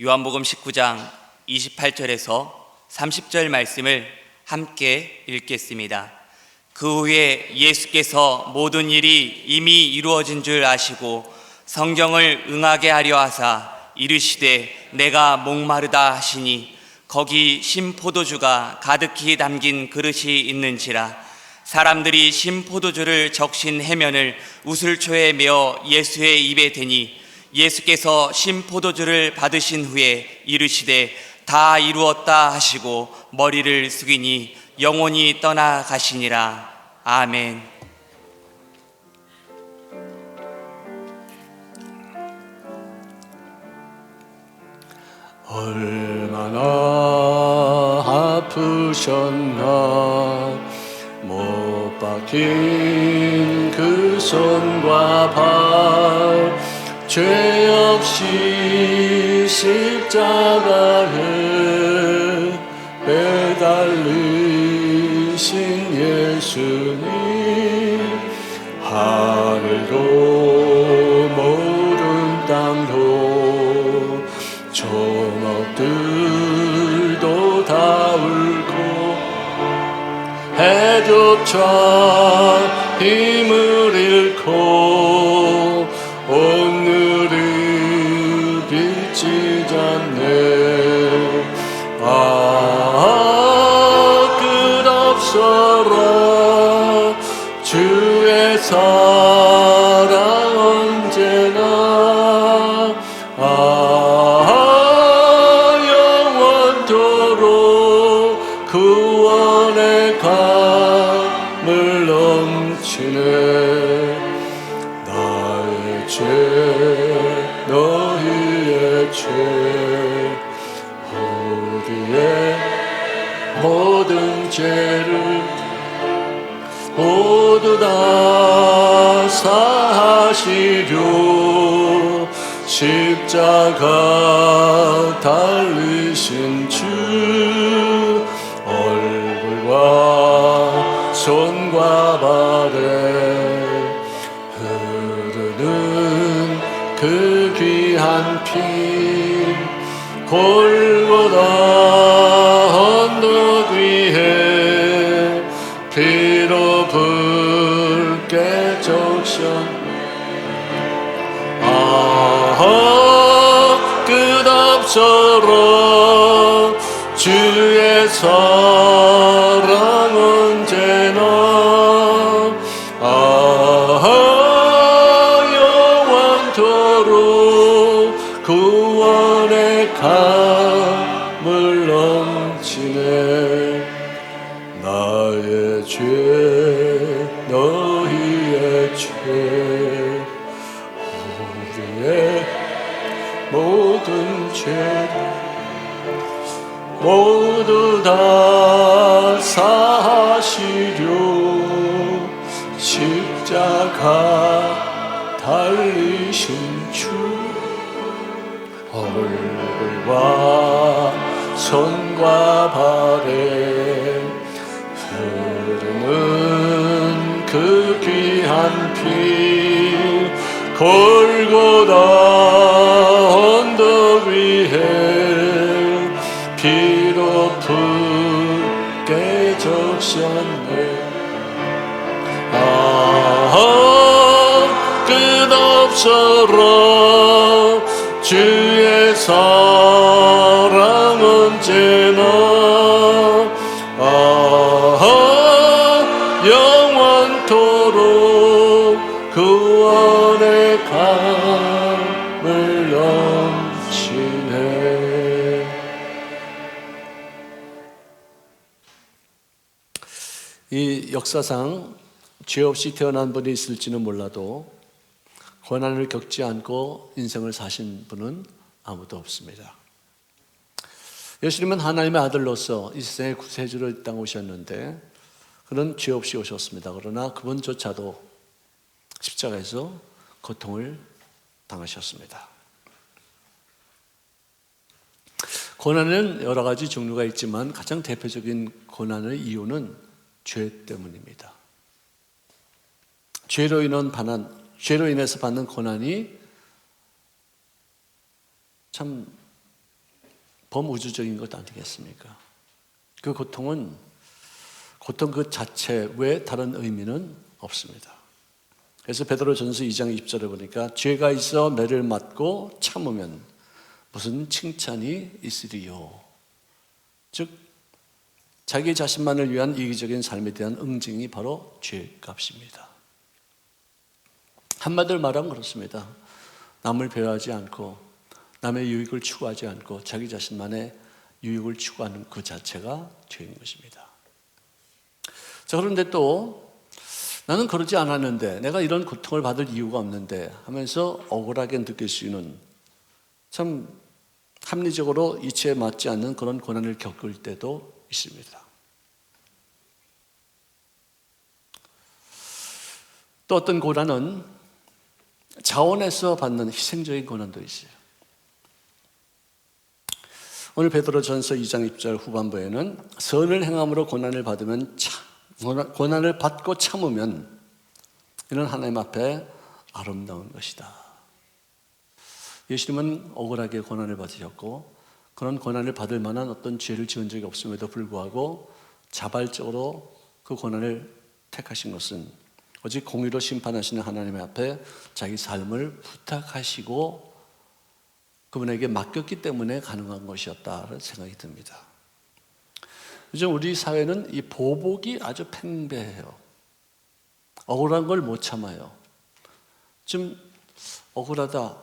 요한복음 19장 28절에서 30절 말씀을 함께 읽겠습니다. 그 후에 예수께서 모든 일이 이미 이루어진 줄 아시고 성경을 응하게 하려 하사 이르시되 내가 목마르다 하시니 거기 신포도주가 가득히 담긴 그릇이 있는지라. 사람들이 신포도주를 적신 해면을 우슬초에 메어 예수의 입에 대니 예수께서 신포도주를 받으신 후에 이르시되 다 이루었다 하시고 머리를 숙이니 영혼이 떠나가시니라. 아멘. 얼마나 아프셨나 못 박힌 그 손과 발 죄 없이 십자가에 매달리신 예수님 하늘도 모든 땅도 조목들도 다 울고 해조차 힘을 잃고 오늘이 비치지 않네. 끝없어라 주의 사랑 언제나 영원토록 구원의 감을 넘치네. 나의 죄 너희의 죄 우리의 모든 죄를 모두 다 사하시려 십자가 달리신 주 얼굴과 손과 발에 흐르는 그 귀한 피 골고다 언덕 위에 피로 붉게 적셨네. 끝없어라 주의 사랑 언제나 영원토록 구원의 감을 넘치네. 나의 죄 너희의 죄 우리의 모든 죄 모두 다 사하시려 십자가 달리신 주 얼굴과 손과 발에 흐르는 그 귀한 피 골고다 언덕 위에 피로 붉게 적셨네. 끝없어라 주의 사랑 언제나 영원토록 구원의 감을 넘치네. 이 역사상 죄 없이 태어난 분이 있을지는 몰라도 고난을 겪지 않고 인생을 사신 분은 아무도 없습니다. 예수님은 하나님의 아들로서 이 세상의 구세주로 이 땅에 오셨는데 그는 죄 없이 오셨습니다. 그러나 그분조차도 십자가에서 고통을 당하셨습니다. 고난은 여러 가지 종류가 있지만 가장 대표적인 고난의 이유는 죄 때문입니다. 죄로 인해서 받는 고난이 참 범우주적인 것 아니겠습니까? 그 고통은 고통 그 자체 외에 다른 의미는 없습니다. 그래서 베드로전서 2장 20절에 보니까 죄가 있어 매를 맞고 참으면 무슨 칭찬이 있으리요. 즉 자기 자신만을 위한 이기적인 삶에 대한 응징이 바로 죄값입니다. 한마디로 말하면 그렇습니다. 남을 배려하지 않고 남의 유익을 추구하지 않고 자기 자신만의 유익을 추구하는 그 자체가 죄인 것입니다. 자, 그런데 또 나는 그러지 않았는데, 내가 이런 고통을 받을 이유가 없는데 하면서 억울하게 느낄 수 있는, 참 합리적으로 이치에 맞지 않는 그런 고난을 겪을 때도 있습니다. 또 어떤 고난은 자원에서 받는 희생적인 고난도 있어요. 오늘 베드로전서 2장 20절 후반부에는 선을 행함으로 고난을 받으면 고난을 받고 참으면 이는 하나님 앞에 아름다운 것이다. 예수님은 억울하게 고난을 받으셨고 그런 고난을 받을 만한 어떤 죄를 지은 적이 없음에도 불구하고 자발적으로 그 고난을 택하신 것은 오직 공의로 심판하시는 하나님 앞에 자기 삶을 부탁하시고 그분에게 맡겼기 때문에 가능한 것이었다는 생각이 듭니다. 요즘 우리 사회는 이 보복이 아주 팽배해요. 억울한 걸 못 참아요. 좀 억울하다,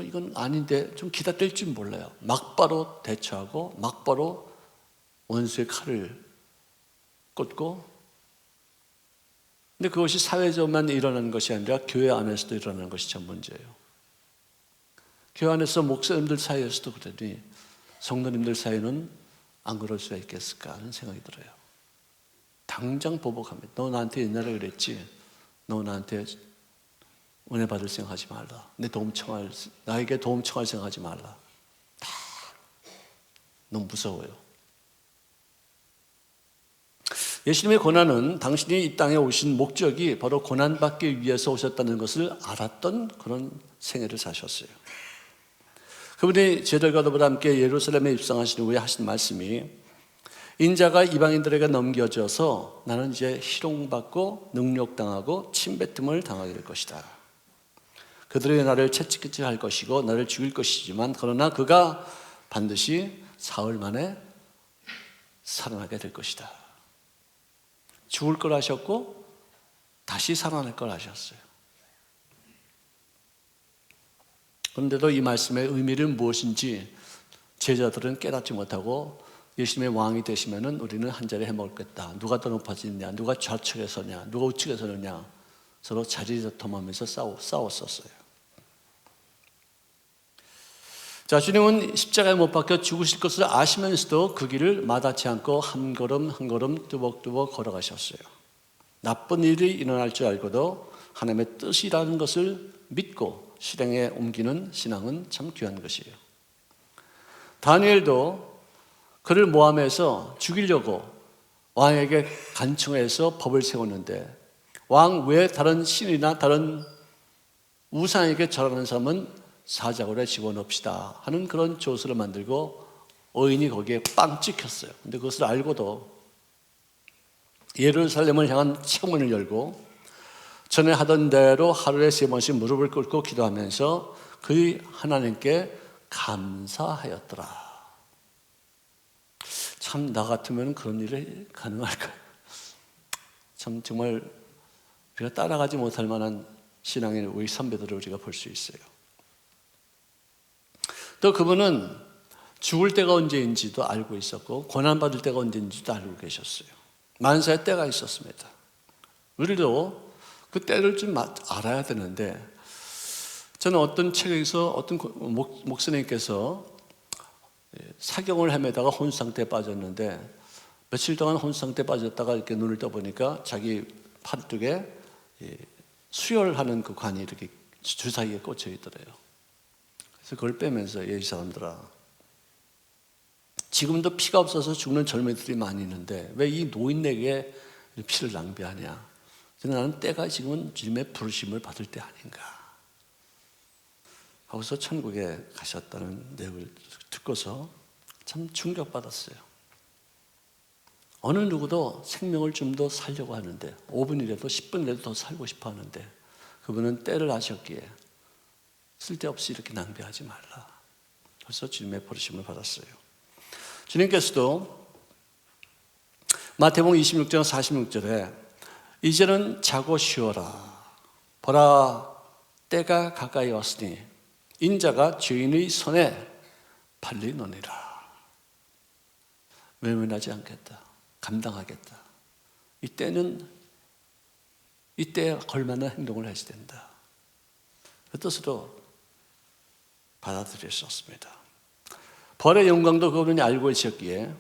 이건 아닌데 좀 기다릴 줄 몰라요. 막바로 대처하고 막바로 원수의 칼을 꽂고, 근데 그것이 사회적으로만 일어나는 것이 아니라 교회 안에서도 일어나는 것이 참 문제예요. 교회 안에서 목사님들 사이에서도 그러니 성도님들 사이는 안 그럴 수가 있겠을까 하는 생각이 들어요. 당장 보복합니다. 너 나한테 옛날에 그랬지? 너 나한테 은혜 받을 생각하지 말라. 나에게 도움 청할 생각하지 말라. 다 너무 무서워요. 예수님의 고난은 당신이 이 땅에 오신 목적이 바로 고난받기 위해서 오셨다는 것을 알았던 그런 생애를 사셨어요. 그분이 제자들과 더불어 함께 예루살렘에 입성하신 후에 하신 말씀이, 인자가 이방인들에게 넘겨져서 나는 이제 희롱받고 능욕당하고 침뱉음을 당하게 될 것이다. 그들이 나를 채찍질 것이고 나를 죽일 것이지만 그러나 그가 반드시 사흘 만에 살아나게 될 것이다. 죽을 걸 하셨고 다시 살아날 걸 하셨어요. 그런데도 이 말씀의 의미를 무엇인지 제자들은 깨닫지 못하고 예수님의 왕이 되시면은 우리는 한 자리 해먹겠다. 누가 더 높아지느냐, 누가 좌측에 서냐, 누가 우측에 서느냐, 서로 자리다툼하면서 싸웠었어요. 자, 주님은 십자가에 못 박혀 죽으실 것을 아시면서도 그 길을 마다치 않고 한 걸음 한 걸음 뚜벅뚜벅 걸어가셨어요. 나쁜 일이 일어날 줄 알고도 하나님의 뜻이라는 것을 믿고 실행에 옮기는 신앙은 참 귀한 것이에요. 다니엘도 그를 모함해서 죽이려고 왕에게 간청해서 법을 세웠는데, 왕 외에 다른 신이나 다른 우상에게 절하는 사람은 사자굴에 집어넣읍시다 하는 그런 조서를 만들고 어인이 거기에 빵 찍혔어요. 근데 그것을 알고도 예루살렘을 향한 창문을 열고 전에 하던 대로 하루에 3번씩 무릎을 꿇고 기도하면서 그의 하나님께 감사하였더라. 참 나 같으면 그런 일이 가능할까요? 참 정말 우리가 따라가지 못할 만한 신앙의 우리 선배들을 우리가 볼 수 있어요. 또 그분은 죽을 때가 언제인지도 알고 있었고 고난받을 때가 언제인지도 알고 계셨어요. 만사의 때가 있었습니다. 우리도 그 때를 좀 알아야 되는데, 저는 어떤 책에서 어떤 목사님께서 사경을 헤매다가 혼수 상태에 빠졌는데 며칠 동안 혼수 상태에 빠졌다가 이렇게 눈을 떠보니까 자기 팔뚝에 수혈하는 그 관이 이렇게 주사기에 꽂혀 있더래요. 그래서 그걸 빼면서 이 사람들아, 지금도 피가 없어서 죽는 젊은이들이 많이 있는데 왜 이 노인에게 피를 낭비하냐. 나는 때가 지금은 주님의 부르심을 받을 때 아닌가 하고서 천국에 가셨다는 내용을 듣고서 참 충격받았어요. 어느 누구도 생명을 좀 더 살려고 하는데 5분이라도 10분이라도 더 살고 싶어 하는데 그분은 때를 아셨기에 쓸데없이 이렇게 낭비하지 말라. 그래서 주님의 부르심을 받았어요. 주님께서도 마태복음 26장 46절에 이제는 자고 쉬어라. 보라, 때가 가까이 왔으니 인자가 죄인의 손에 팔리노니라. 외면하지 않겠다. 감당하겠다. 이때에 걸맞는 행동을 해야 된다. 그 뜻으로 받아들였었습니다. 벌의 영광도 그분이 알고 있었기에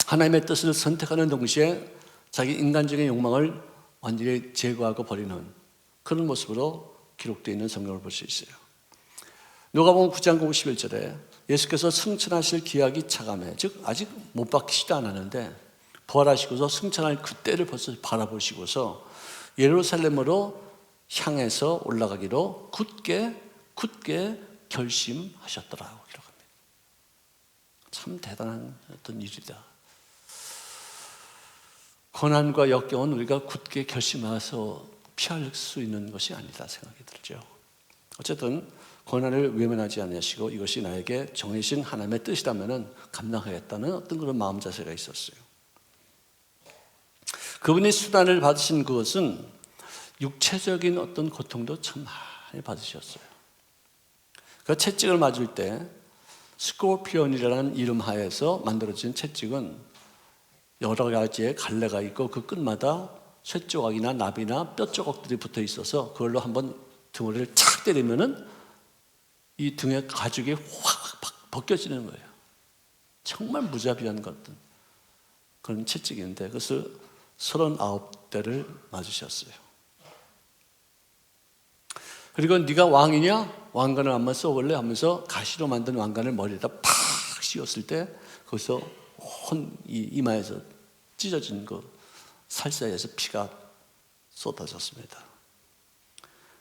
하나님의 뜻을 선택하는 동시에 자기 인간적인 욕망을 완전히 제거하고 버리는 그런 모습으로 기록되어 있는 성경을 볼 수 있어요. 누가복음 9장 51절에 예수께서 승천하실 기약이 차감해, 즉 아직 못 박히지도 않았는데 부활하시고서 승천할 그때를 벌써 바라보시고서 예루살렘으로 향해서 올라가기로 굳게 결심하셨더라고 기록합니다. 참 대단한 어떤 일이다. 고난과 역경은 우리가 굳게 결심해서 피할 수 있는 것이 아니다 생각이 들죠. 어쨌든 고난을 외면하지 않으시고 이것이 나에게 정해진 하나님의 뜻이라면 감당하겠다는 어떤 그런 마음 자세가 있었어요. 그분이 수단을 받으신 그것은 육체적인 어떤 고통도 참 많이 받으셨어요. 그 채찍을 맞을 때 스코피온이라는 이름 하에서 만들어진 채찍은 여러 가지의 갈래가 있고 그 끝마다 쇠조각이나 나비나 뼈 조각들이 붙어 있어서 그걸로 한번 등어리를 착 때리면은 이 등의 가죽이 확 벗겨지는 거예요. 정말 무자비한 것들 그런 채찍인데 그것을 39대를 맞으셨어요. 그리고 네가 왕이냐? 왕관을 한번 써볼래? 하면서 가시로 만든 왕관을 머리에다 팍 씌웠을 때 거기서 이마에서 찢어진 그 살 사이에서 피가 쏟아졌습니다.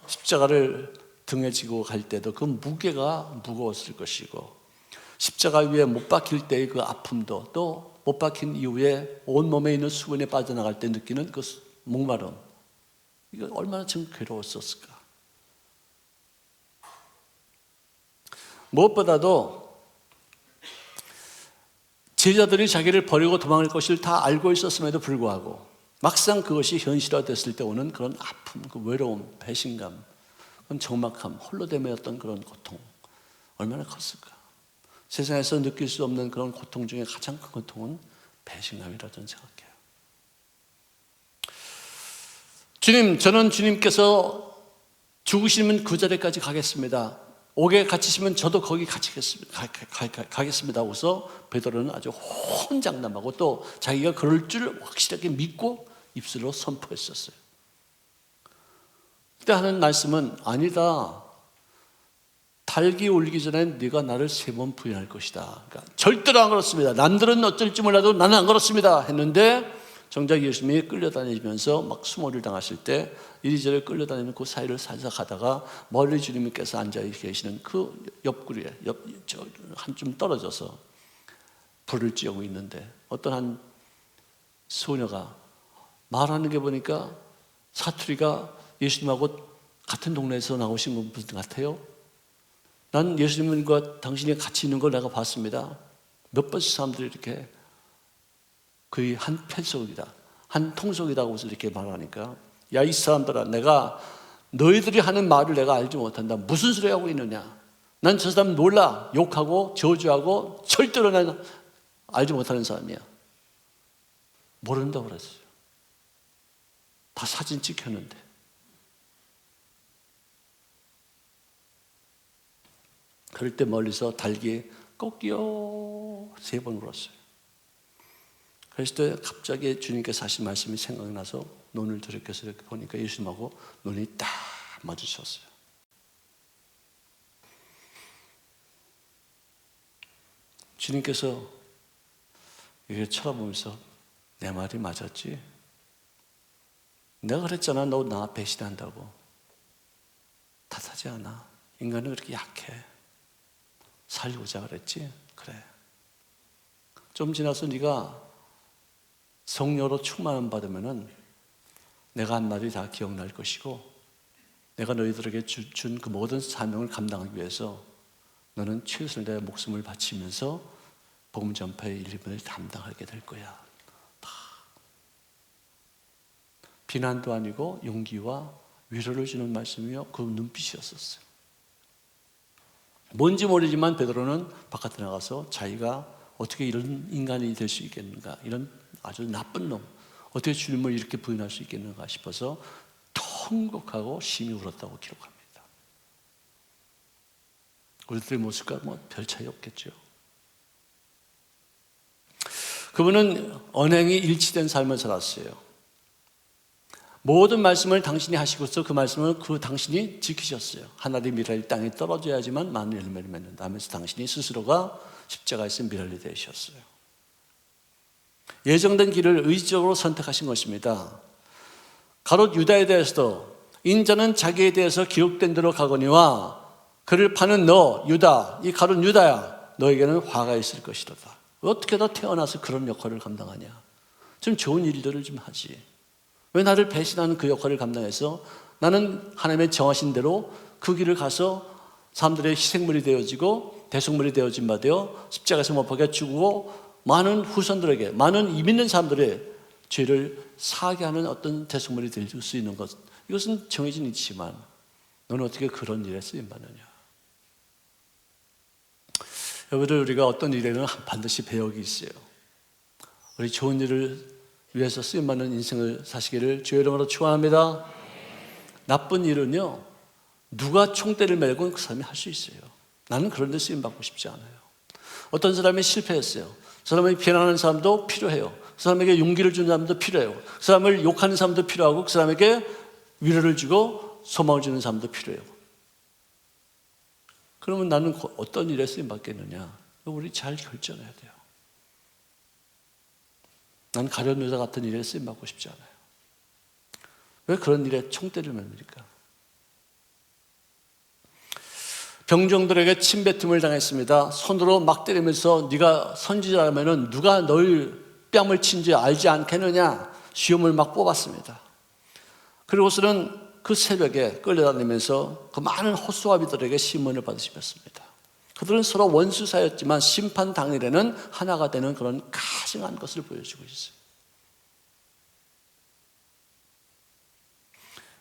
십자가를 등에 지고 갈 때도 그 무게가 무거웠을 것이고 십자가 위에 못 박힐 때의 그 아픔도 또 못 박힌 이후에 온몸에 있는 수분이 빠져나갈 때 느끼는 그 목마름, 이거 얼마나 참 괴로웠었을까. 무엇보다도 제자들이 자기를 버리고 도망갈 것을 다 알고 있었음에도 불구하고 막상 그것이 현실화됐을 때 오는 그런 아픔, 그 외로움, 배신감, 그런 적막함, 홀로됨의 어떤 그런 고통 얼마나 컸을까. 세상에서 느낄 수 없는 그런 고통 중에 가장 큰 고통은 배신감이라 저는 생각해요. 주님, 저는 주님께서 죽으시면 그 자리까지 가겠습니다. 옥에 갇히시면 저도 거기 가겠습니다 하고서 베드로는 아주 혼장담하고 또 자기가 그럴 줄 확실하게 믿고 입술로 선포했었어요. 그때 하는 말씀은 아니다. 달기 울기 전에 네가 나를 3번 부인할 것이다. 그러니까 절대로 안 그렇습니다. 남들은 어쩔지 몰라도 나는 안 그렇습니다 했는데 정작 예수님이 끌려다니면서 막 수모를 당하실 때 이리저리 끌려다니는 그 사이를 살살 가다가 멀리 주님께서 앉아 계시는 그 옆구리에 한쯤 떨어져서 불을 쬐고 있는데 어떤 한 소녀가 말하는 게 보니까 사투리가 예수님하고 같은 동네에서 나오신 분 같아요. 난 예수님과 당신이 같이 있는 걸 내가 봤습니다. 몇 번씩 사람들이 이렇게 거의 한 편속이다, 한 통속이라고 해서 이렇게 말하니까 야, 이 사람들아, 내가 너희들이 하는 말을 내가 알지 못한다. 무슨 소리 하고 있느냐? 난 저 사람 몰라. 욕하고 저주하고 절대로 난 알지 못하는 사람이야. 모른다고 그랬어요. 다 사진 찍혔는데. 그럴 때 멀리서 달기 꼭기요 3번 울었어요. 그랬을 때 갑자기 주님께서 하신 말씀이 생각나서 눈을 들이켜서 이렇게 보니까 예수님하고 눈이 딱 마주쳤어요. 주님께서 이렇게 쳐다보면서 내 말이 맞았지? 내가 그랬잖아. 너 나 배신한다고. 탓하지 않아. 인간은 그렇게 약해. 살고자 그랬지? 그래. 좀 지나서 네가 성령으로 충만함 받으면은 내가 한 말이 다 기억날 것이고 내가 너희들에게 준 그 모든 사명을 감당하기 위해서 너는 최선을 다해 목숨을 바치면서 복음 전파의 일부를 담당하게 될 거야. 다. 비난도 아니고 용기와 위로를 주는 말씀이요, 그 눈빛이었었어요. 뭔지 모르지만 베드로는 바깥에 나가서 자기가 어떻게 이런 인간이 될 수 있겠는가, 이런 아주 나쁜 놈, 어떻게 주님을 이렇게 부인할 수 있겠는가 싶어서 통곡하고 심히 울었다고 기록합니다. 우리들의 모습과 뭐 별 차이 없겠죠. 그분은 언행이 일치된 삶을 살았어요. 모든 말씀을 당신이 하시고서 그 말씀을 당신이 지키셨어요. 하나님의 미랄이 땅에 떨어져야지만 많은 열매를 맺는다 하면서 당신이 스스로가 십자가에서 미랄이 되셨어요. 예정된 길을 의지적으로 선택하신 것입니다. 가롯 유다에 대해서도 인자는 자기에 대해서 기록된 대로 가거니와 그를 파는 너 유다, 이 가롯 유다야, 너에게는 화가 있을 것이로다. 어떻게 너 태어나서 그런 역할을 감당하냐? 좀 좋은 일들을 좀 하지. 왜 나를 배신하는 그 역할을 감당해서 나는 하나님의 정하신 대로 그 길을 가서 사람들의 희생물이 되어지고 대속물이 되어진 바 되어 십자가에서 못 박혀 죽고 많은 후손들에게, 많은 믿는 사람들의 죄를 사하게 하는 어떤 대속물이 될 수 있는 것, 이것은 정해진 이치지만 너는 어떻게 그런 일에 쓰임받느냐? 여러분들, 우리가 어떤 일에는 반드시 배역이 있어요. 우리 좋은 일을 위해서 쓰임받는 인생을 사시기를 주의 이름으로 축원합니다. 나쁜 일은요, 누가 총대를 메고 그 사람이 할 수 있어요. 나는 그런 데 쓰임받고 싶지 않아요. 어떤 사람이 실패했어요. 그 사람을 비난하는 사람도 필요해요. 그 사람에게 용기를 주는 사람도 필요해요. 그 사람을 욕하는 사람도 필요하고 그 사람에게 위로를 주고 소망을 주는 사람도 필요해요. 그러면 나는 어떤 일에 쓰임받겠느냐? 우리 잘 결정해야 돼요. 난 가련 여자 같은 일에 쓰임받고 싶지 않아요. 왜 그런 일에 총대를 맵니까? 병정들에게 침뱉음을 당했습니다. 손으로 막 때리면서 네가 선지자라면 누가 너희 뺨을 친지 알지 않겠느냐? 시험을 막 뽑았습니다. 그리고서는 그 새벽에 끌려다니면서 그 많은 호수아비들에게 심문을 받으셨습니다. 그들은 서로 원수 사이였지만 심판 당일에는 하나가 되는 그런 가증한 것을 보여주고 있어요.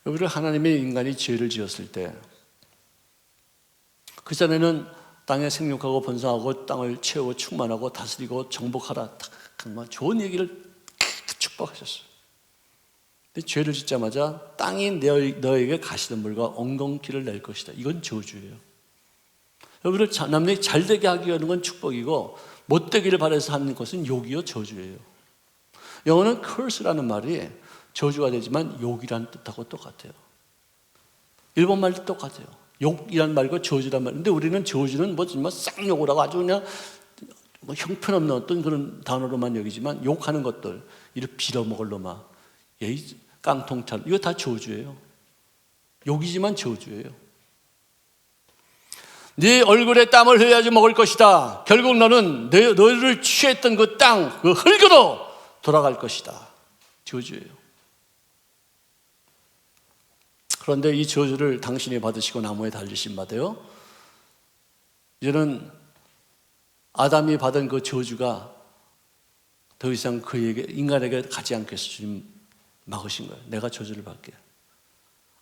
여러분, 하나님의 인간이 죄를 지었을 때 그 전에는 땅에 생육하고 번성하고 땅을 채우고 충만하고 다스리고 정복하라, 정말 좋은 얘기를 축복하셨어요. 근데 죄를 짓자마자 땅이 너에게 가시덤불과 엉겅퀴를 낼 것이다. 이건 저주예요. 여러분을 남에게 잘되게 하기 위한 건 축복이고 못되기를 바라서 하는 것은 욕이요, 저주예요. 영어는 curse라는 말이 저주가 되지만 욕이라는 뜻하고 똑같아요. 일본 말도 똑같아요. 욕이란 말과 저주란 말. 근데 우리는 저주는 뭐 쌍욕을 하고 아주 그냥 뭐 형편없는 어떤 그런 단어로만 여기지만 욕하는 것들, 이를 빌어먹을 놈아, 깡통찬, 이거 다 저주예요. 욕이지만 저주예요. 네 얼굴에 땀을 흘려야지 먹을 것이다. 결국 너는 너희를 취했던 그 땅, 그 흙으로 돌아갈 것이다. 저주예요. 그런데 이 저주를 당신이 받으시고 나무에 달리신 바되요, 이제는 아담이 받은 그 저주가 더 이상 그에게, 인간에게 가지 않게 해서 주님 막으신 거예요. 내가 저주를 받게.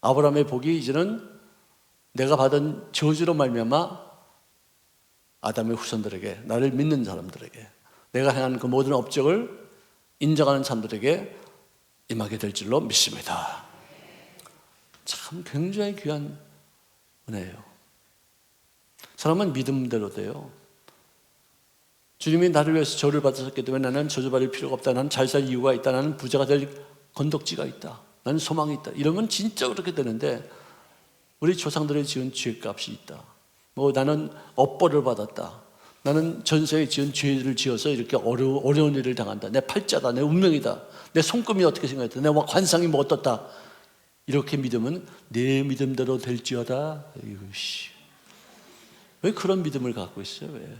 아브라함의 복이 이제는 내가 받은 저주로 말미암아 아담의 후손들에게, 나를 믿는 사람들에게, 내가 행한 그 모든 업적을 인정하는 사람들에게 임하게 될 줄로 믿습니다. 참 굉장히 귀한 은혜예요. 사람은 믿음대로 돼요. 주님이 나를 위해서 저를 받으셨기 때문에 나는 저주받을 필요가 없다. 나는 잘 살 이유가 있다. 나는 부자가 될 건덕지가 있다. 나는 소망이 있다. 이러면 진짜 그렇게 되는데, 우리 조상들이 지은 죄값이 있다. 뭐 나는 업보를 받았다. 나는 전세에 지은 죄를 지어서 이렇게 어려운 일을 당한다. 내 팔자다. 내 운명이다. 내 손금이 어떻게 생겼다. 내 관상이 뭐 어떻다. 이렇게 믿으면 내 믿음대로 될지어다. 이것이 왜 그런 믿음을 갖고 있어요? 왜?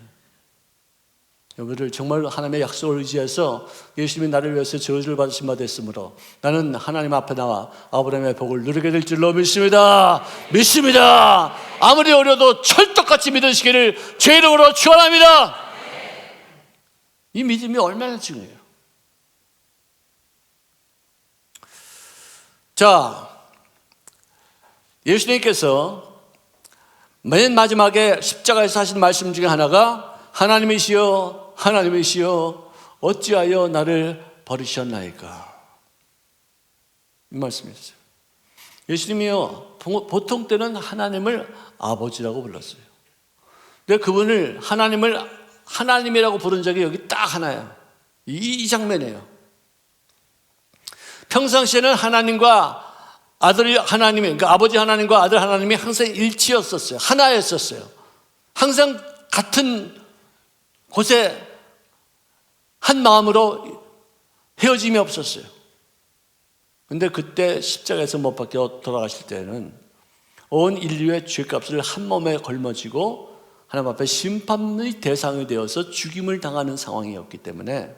여러분들 정말 하나님의 약속을 의지해서 예수님이 나를 위해서 저주를 받으신 바 됐으므로 나는 하나님 앞에 나와 아브라함의 복을 누리게 될 줄로 믿습니다. 믿습니다. 아무리 어려도 철떡같이 믿으시기를 제 이름으로 축원합니다. 이 믿음이 얼마나 중요해요. 자, 예수님께서 맨 마지막에 십자가에서 하신 말씀 중에 하나가 하나님이시여 하나님이시여 어찌하여 나를 버리셨나이까, 이 말씀이었어요. 예수님이요, 보통 때는 하나님을 아버지라고 불렀어요. 근데 그분을 하나님이라고 부른 적이 여기 딱 하나예요. 이 장면이에요. 평상시에는 하나님과 아들이 하나님이, 그러니까 아버지 하나님과 아들 하나님이 항상 일치였었어요. 하나였었어요. 항상 같은 곳에 한 마음으로 헤어짐이 없었어요. 근데 그때 십자가에서 못 박혀 돌아가실 때는 온 인류의 죄값을 한 몸에 걸머지고 하나님 앞에 심판의 대상이 되어서 죽임을 당하는 상황이었기 때문에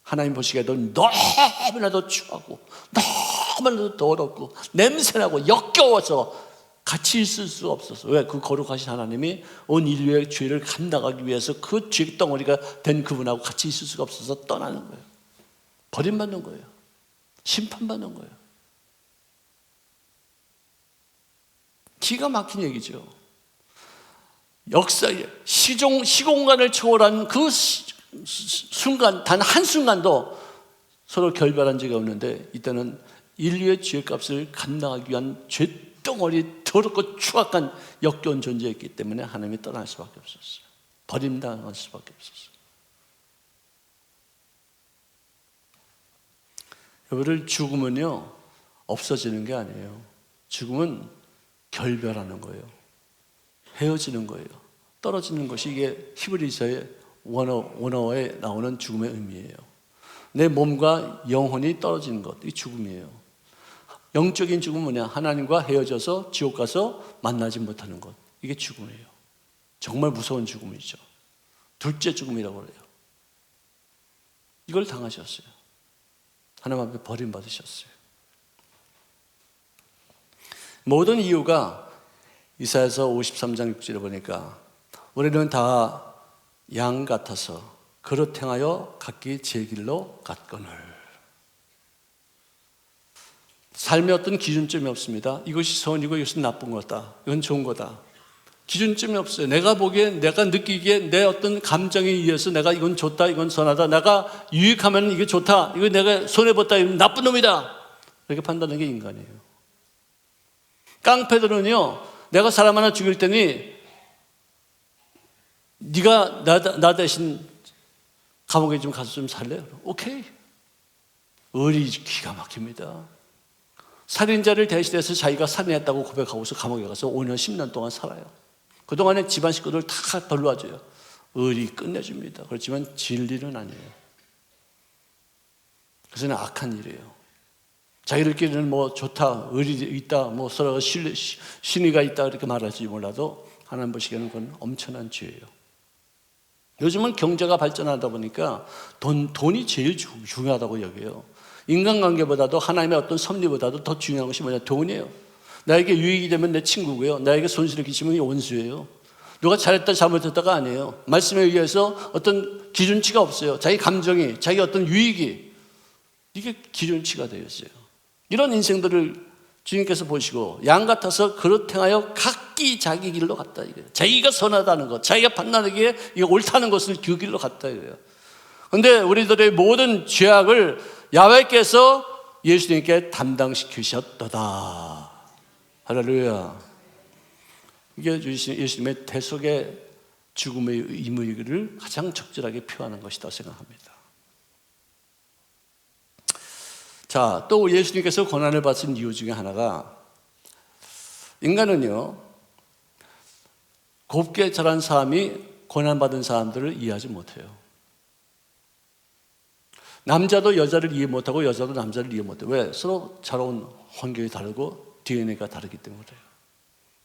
하나님 보시기에도 너무나도 추하고 너무나도 더럽고 냄새나고 역겨워서 같이 있을 수가 없었어요. 왜? 그 거룩하신 하나님이 온 인류의 죄를 감당하기 위해서 그 죄덩어리가 된 그분하고 같이 있을 수가 없어서 떠나는 거예요. 버림받는 거예요. 심판받는 거예요. 기가 막힌 얘기죠. 역사의 시공간을 초월한 그 순간, 단 한순간도 서로 결별한 적이 없는데 이때는 인류의 죄값을 감당하기 위한 죄덩어리 더럽고 추악한 역겨운 존재였기 때문에 하나님이 떠날 수밖에 없었어요. 버림당할 수밖에 없었어요. 여러분들, 죽음은요 없어지는 게 아니에요. 죽음은 결별하는 거예요. 헤어지는 거예요. 떨어지는 것이 이게 히브리서의 원어에 나오는 죽음의 의미예요. 내 몸과 영혼이 떨어지는 것, 이게 죽음이에요. 영적인 죽음은 뭐냐? 하나님과 헤어져서 지옥 가서 만나지 못하는 것, 이게 죽음이에요. 정말 무서운 죽음이죠. 둘째 죽음이라고 그래요. 이걸 당하셨어요. 하나님 앞에 버림받으셨어요. 모든 이유가 이사야서 53장 6절에 보니까 우리는 다 양 같아서 그릇 행하여 각기 제 길로 갔거늘. 삶의 어떤 기준점이 없습니다. 이것이 선이고 이것은 나쁜 거다, 이건 좋은 거다, 기준점이 없어요. 내가 보기에, 내가 느끼기에, 내 어떤 감정에 의해서 내가 이건 좋다, 이건 선하다, 내가 유익하면 이게 좋다, 이거 내가 손해봤다, 이건 나쁜 놈이다, 이렇게 판단하는 게 인간이에요. 깡패들은요, 내가 사람 하나 죽일 테니 네가 나 대신 감옥에 좀 가서 좀 살래? 오케이. 의리 기가 막힙니다. 살인자를 대신해서 자기가 살인했다고 고백하고서 감옥에 가서 5년 10년 동안 살아요. 그동안에 집안 식구들 다 돌봐줘요. 의리 끝내줍니다. 그렇지만 진리는 아니에요. 그것은 악한 일이에요. 자기들끼리는 뭐 좋다, 의리 있다, 뭐 서로 신의가 있다 이렇게 말할지 몰라도 하나님 보시기에는 그건 엄청난 죄예요. 요즘은 경제가 발전하다 보니까 돈이 제일 중요하다고 여겨요. 인간관계보다도 하나님의 어떤 섭리보다도 더 중요한 것이 뭐냐? 돈이에요. 나에게 유익이 되면 내 친구고요, 나에게 손실을 끼치면 원수예요. 누가 잘했다 잘못했다가 아니에요. 말씀에 의해서 어떤 기준치가 없어요. 자기 감정이, 자기 어떤 유익이, 이게 기준치가 되었어요. 이런 인생들을 주님께서 보시고 양 같아서 그릇 행하여 각기 자기 길로 갔다 이거예요. 자기가 선하다는 것, 자기가 판단하기에 이게 옳다는 것을 그 길로 갔다 이거예요. 그런데 우리들의 모든 죄악을 야훼께서 예수님께 담당시키셨도다. 할렐루야. 이게 예수님의 대속의 죽음의 의미를 가장 적절하게 표현하는 것이다 생각합니다. 자, 또 예수님께서 고난을 받으신 이유 중에 하나가, 인간은요 곱게 자란 사람이 고난받은 사람들을 이해하지 못해요. 남자도 여자를 이해 못하고 여자도 남자를 이해 못해요. 왜? 서로 자라온 환경이 다르고 DNA가 다르기 때문에 그래요.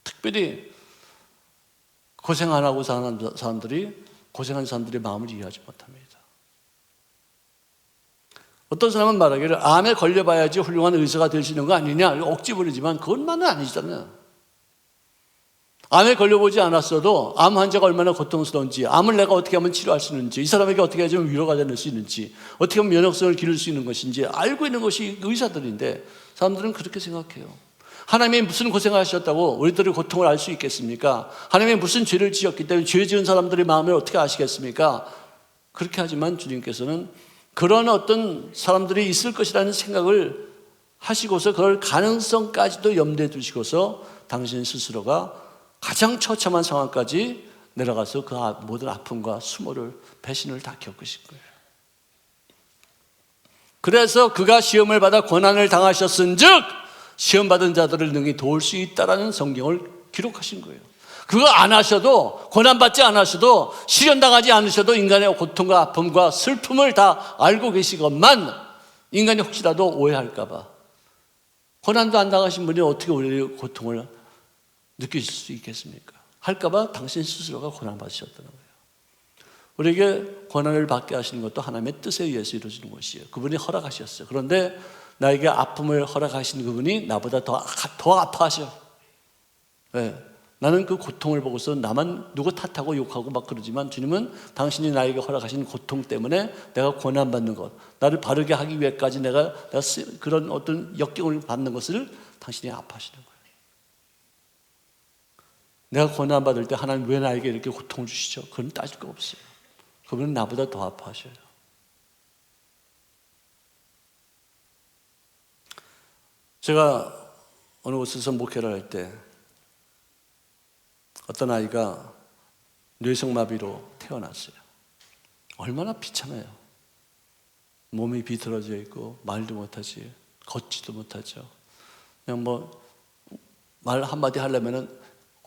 특별히 고생 안 하고 사는 사람들이 고생한 사람들의 마음을 이해하지 못합니다. 어떤 사람은 말하기를 암에 걸려봐야지 훌륭한 의사가 될 수 있는 거 아니냐 억지 부리지만 그것만은 아니잖아요. 암에 걸려보지 않았어도 암 환자가 얼마나 고통스러운지, 암을 내가 어떻게 하면 치료할 수 있는지, 이 사람에게 어떻게 하면 위로가 될 수 있는지, 어떻게 하면 면역성을 기를 수 있는 것인지 알고 있는 것이 의사들인데 사람들은 그렇게 생각해요. 하나님이 무슨 고생을 하셨다고 우리들의 고통을 알 수 있겠습니까? 하나님이 무슨 죄를 지었기 때문에 죄 지은 사람들의 마음을 어떻게 아시겠습니까? 그렇게 하지만 주님께서는 그런 어떤 사람들이 있을 것이라는 생각을 하시고서 그럴 가능성까지도 염두에 두시고서 당신 스스로가 가장 처참한 상황까지 내려가서 그 모든 아픔과 수모를, 배신을 다 겪으신 거예요. 그래서 그가 시험을 받아 고난을 당하셨은 즉 시험받은 자들을 능히 도울 수 있다라는 성경을 기록하신 거예요. 그거 안 하셔도, 고난받지 않으셔도, 시련당하지 않으셔도 인간의 고통과 아픔과 슬픔을 다 알고 계시건만 인간이 혹시라도 오해할까 봐, 고난도 안 당하신 분이 어떻게 우리의 고통을 느끼실 수 있겠습니까? 할까 봐 당신 스스로가 고난받으셨다는 거예요. 우리에게 고난을 받게 하시는 것도 하나님의 뜻에 의해서 이루어지는 것이에요. 그분이 허락하셨어요. 그런데 나에게 아픔을 허락하신 그분이 나보다 더 아파하셔. 네. 나는 그 고통을 보고서 나만 누구 탓하고 욕하고 막 그러지만 주님은 당신이 나에게 허락하신 고통 때문에 내가 고난받는 것, 나를 바르게 하기 위해까지 내가 그런 어떤 역경을 받는 것을 당신이 아파하시는 거예요. 내가 고난받을 때 하나님 왜 나에게 이렇게 고통을 주시죠? 그건 따질 거 없어요. 그분은 나보다 더 아파하셔요. 제가 어느 곳에서 목회를 할 때 어떤 아이가 뇌성마비로 태어났어요. 얼마나 비참해요. 몸이 비틀어져 있고 말도 못하지, 걷지도 못하죠. 그냥 말 한마디 하려면은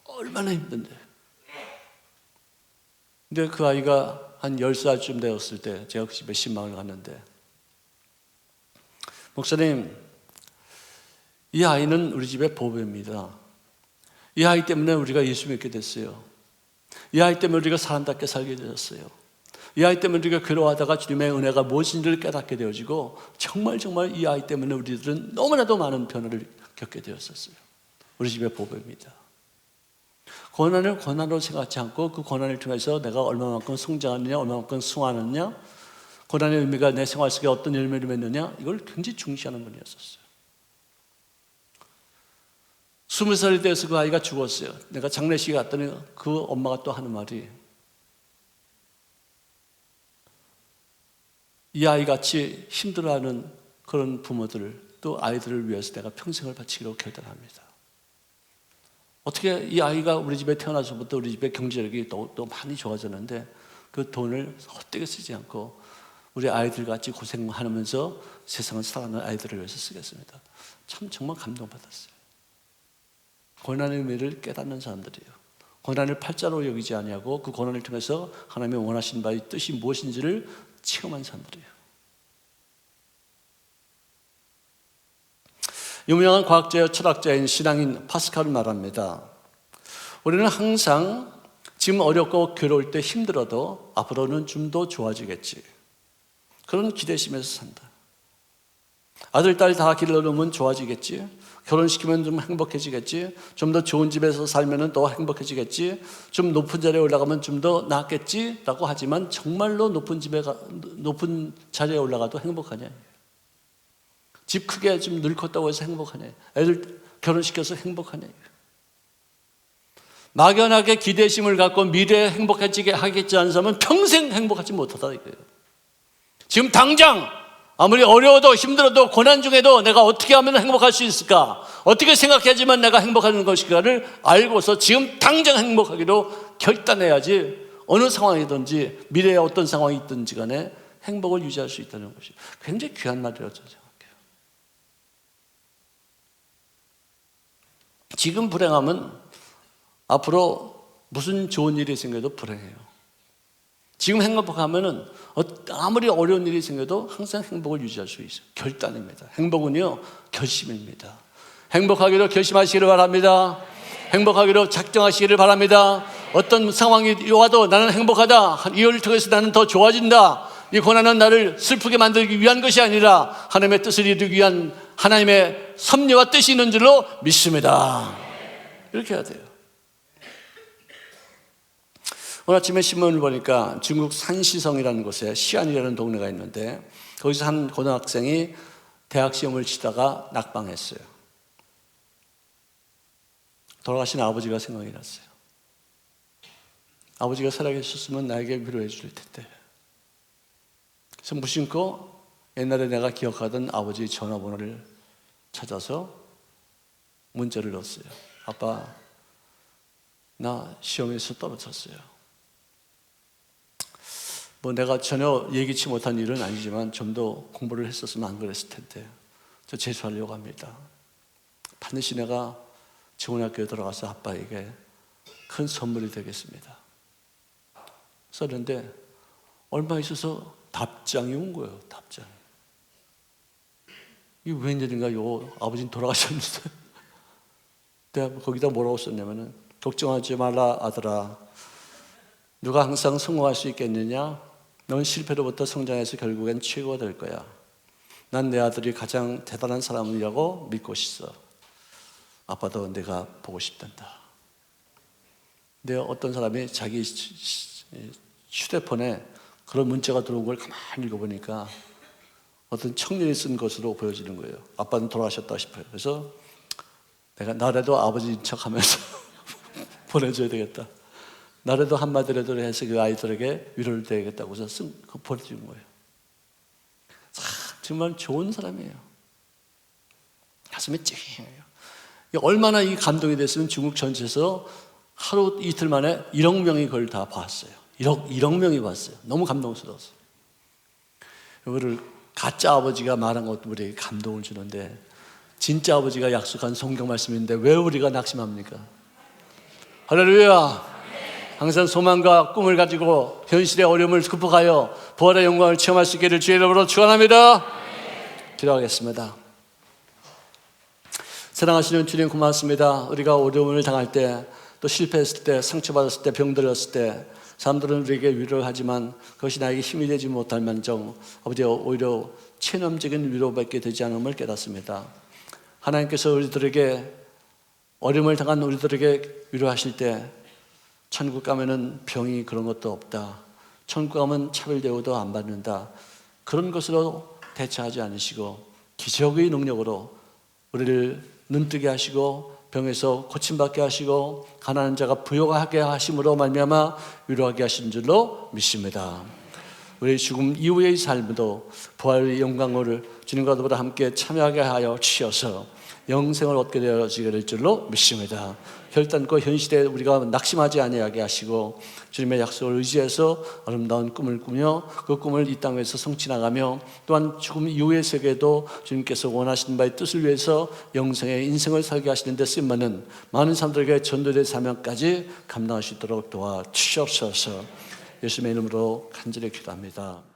얼마나 힘든데. 근데 그 아이가 한 10살쯤 되었을 때 제가 그 집에 신방을 갔는데, 목사님, 이 아이는 우리 집의 보배입니다. 이 아이 때문에 우리가 예수 믿게 됐어요. 이 아이 때문에 우리가 사람답게 살게 되었어요. 이 아이 때문에 우리가 괴로워하다가 주님의 은혜가 무엇인지를 깨닫게 되어지고 정말 이 아이 때문에 우리들은 너무나도 많은 변화를 겪게 되었었어요. 우리 집의 보배입니다. 고난을 고난으로 생각하지 않고 그 고난을 통해서 내가 얼마만큼 성장하느냐, 얼마만큼 승화하느냐, 고난의 의미가 내 생활 속에 어떤 열매를 맺느냐, 이걸 굉장히 중시하는 분이었었어요. 20살이 돼서 그 아이가 죽었어요. 내가 장례식에 갔더니 그 엄마가 또 하는 말이, 이 아이같이 힘들어하는 그런 부모들, 또 아이들을 위해서 내가 평생을 바치기로 결단합니다. 어떻게 이 아이가 우리 집에 태어나서부터 우리 집의 경제력이 또 많이 좋아졌는데 그 돈을 헛되게 쓰지 않고 우리 아이들 같이 고생하면서 세상을 살아가는 아이들을 위해서 쓰겠습니다. 참 정말 감동받았어요. 고난의 의미를 깨닫는 사람들이에요. 고난을 팔자로 여기지 아니하고 그 고난을 통해서 하나님의 원하신 바의 뜻이 무엇인지를 체험한 사람들이에요. 유명한 과학자여 철학자인 신앙인 파스칼은 말합니다. 우리는 항상 지금 어렵고 괴로울 때 힘들어도 앞으로는 좀 더 좋아지겠지, 그런 기대심에서 산다. 아들, 딸 다 길러놓으면 좋아지겠지, 결혼시키면 좀 행복해지겠지, 좀 더 좋은 집에서 살면 더 행복해지겠지, 좀 높은 자리에 올라가면 좀 더 낫겠지 라고 하지만 정말로 높은 자리에 올라가도 행복하냐? 집 크게 좀 늙었다고 해서 행복하냐? 애들 결혼시켜서 행복하냐? 막연하게 기대심을 갖고 미래에 행복해지게 하겠지 않은 사람은 평생 행복하지 못하다 이거예요. 지금 당장 아무리 어려워도 힘들어도 고난 중에도 내가 어떻게 하면 행복할 수 있을까? 어떻게 생각해야지만 내가 행복하는 것일까를 알고서 지금 당장 행복하기로 결단해야지 어느 상황이든지 미래에 어떤 상황이 있든지 간에 행복을 유지할 수 있다는 것이 굉장히 귀한 말이라고 저는 생각해요. 지금 불행하면 앞으로 무슨 좋은 일이 생겨도 불행해요. 지금 행복하면은 아무리 어려운 일이 생겨도 항상 행복을 유지할 수 있어요. 결단입니다. 행복은요, 결심입니다. 행복하기로 결심하시기를 바랍니다. 행복하기로 작정하시기를 바랍니다. 어떤 상황이 와도 나는 행복하다. 이걸 통해서 나는 더 좋아진다. 이 고난은 나를 슬프게 만들기 위한 것이 아니라 하나님의 뜻을 이루기 위한 하나님의 섭리와 뜻이 있는 줄로 믿습니다. 이렇게 해야 돼요. 오늘 아침에 신문을 보니까 중국 산시성이라는 곳에 시안이라는 동네가 있는데 거기서 한 고등학생이 대학 시험을 치다가 낙방했어요. 돌아가신 아버지가 생각이 났어요. 아버지가 살아계셨으면 나에게 위로해 줄 텐데. 그래서 무심코 옛날에 내가 기억하던 아버지의 전화번호를 찾아서 문자를 넣었어요. 아빠, 나 시험에서 떨어졌어요. 뭐 내가 전혀 예기치 못한 일은 아니지만 좀 더 공부를 했었으면 안 그랬을 텐데 저 재수하려고 합니다. 반드시 내가 좋은 학교에 들어가서 아빠에게 큰 선물이 되겠습니다. 썼는데 얼마 있어서 답장이 온 거예요. 답장. 이게 웬일인가요? 아버지는 돌아가셨는데. 내가 거기다 뭐라고 썼냐면은 걱정하지 말라 아들아. 누가 항상 성공할 수 있겠느냐? 넌 실패로부터 성장해서 결국엔 최고가 될 거야. 난 내 아들이 가장 대단한 사람이라고 믿고 있어. 아빠도 내가 보고 싶단다. 근데 어떤 사람이 자기 휴대폰에 그런 문자가 들어온 걸 가만히 읽어보니까 어떤 청년이 쓴 것으로 보여지는 거예요. 아빠는 돌아가셨다 싶어요. 그래서 내가 나라도 아버지인 척하면서 보내줘야 되겠다. 나라도 한마디라도 해서 그 아이들에게 위로를 드려야겠다고 해서 보내준 거예요. 정말 좋은 사람이에요. 가슴이 찡해요. 얼마나 이 감동이 됐으면 중국 전체에서 하루 이틀 만에 1억 명이 그걸 다 봤어요. 1억 명이 봤어요. 너무 감동스러웠어요. 이거를 가짜 아버지가 말한 것도 우리에게 감동을 주는데 진짜 아버지가 약속한 성경 말씀인데 왜 우리가 낙심합니까? 할렐루야. 항상 소망과 꿈을 가지고 현실의 어려움을 극복하여 부활의 영광을 체험할 수 있기를 주의 이름으로 축원합니다. 기도하겠습니다. 사랑하시는 주님 고맙습니다. 우리가 어려움을 당할 때 또 실패했을 때 상처받았을 때 병들었을 때 사람들은 우리에게 위로를 하지만 그것이 나에게 힘이 되지 못할 만정 아버지 오히려 체념적인 위로밖에 되지 않음을 깨닫습니다. 하나님께서 우리들에게 어려움을 당한 우리들에게 위로하실 때 천국 가면은 병이 그런 것도 없다. 천국 가면 차별 대우도 안 받는다. 그런 것으로 대처하지 않으시고 기적의 능력으로 우리를 눈뜨게 하시고 병에서 고침받게 하시고 가난한 자가 부요하게 하심으로 말미암아 위로하게 하신 줄로 믿습니다. 우리 죽음 이후의 삶도 부활의 영광을 주님과 더불어 함께 참여하게 하여 주셔서 영생을 얻게 되어지게 될 줄로 믿습니다. 결단코 현실에 우리가 낙심하지 아니하게 하시고 주님의 약속을 의지해서 아름다운 꿈을 꾸며 그 꿈을 이 땅에서 성취나가며 또한 죽음 이후의 세계도 주님께서 원하시는 바의 뜻을 위해서 영생의 인생을 살게 하시는 데 쓰임받는 많은 사람들에게 전도의 사명까지 감당할 수 있도록 도와주시옵소서. 예수님의 이름으로 간절히 기도합니다.